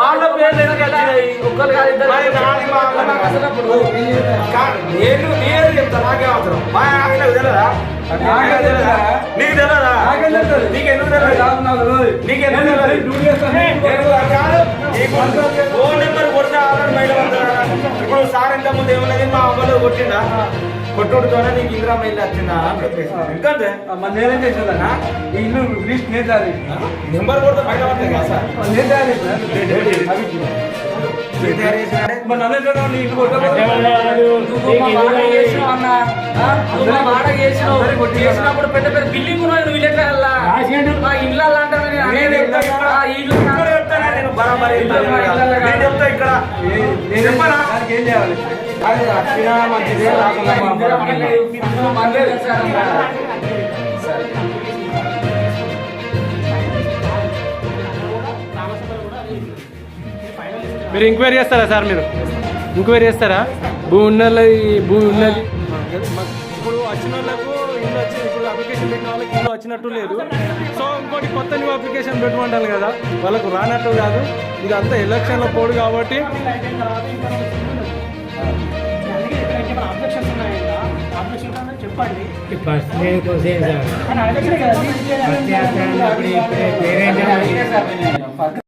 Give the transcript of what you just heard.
వాళ్ళ పేర్లు ఒక్కరు కాదు ఇద్దరు నేను చెప్తా నాకే అవసరం మా ఆయన తెలియదా నీకు తెలియదా నీకెందుకు ఫోన్ నెంబర్ కొడితే ఆల్రెడీ మైలు పడతారా ఇప్పుడు సార్ ఇంత ముందు ఏమన్నది మా అమ్మలో కొట్టిండా కొట్టుడుతోనే నీకు ఇందిరా మైలు వచ్చిందా అని చెప్పేసి ఇంకా నేనేం చేసేదన్నా ఈ ఇల్లు లిస్ట్ నేర్చాలి నెంబర్ కొడితే బయట పడతాయి కదా సార్ చేసినప్పుడు పెద్ద పెద్ద బిల్డింగ్ విలేజ్ మా ఇల్లు నేను బరాబర్ నేను చెప్తా ఇక్కడ ఏం చేయాలి అది వచ్చినా మంచిదే మీరు ఎంక్వైరీ చేస్తారా సార్? మీరు ఎంక్వైరీ చేస్తారా? భూమి ఉన్నది ఇప్పుడు వచ్చిన వాళ్ళకు ఇల్లు వచ్చి ఇప్పుడు అప్లికేషన్ పెట్టిన వాళ్ళకి ఇల్లు వచ్చినట్టు లేదు. సో ఇంకోటి కొత్త న్యూ అప్లికేషన్ పెట్టమంటారు కదా, వాళ్ళకు రానట్టు కాదు. ఇది అంతా ఎలక్షన్లో పోడు కాబట్టి చెప్పండి.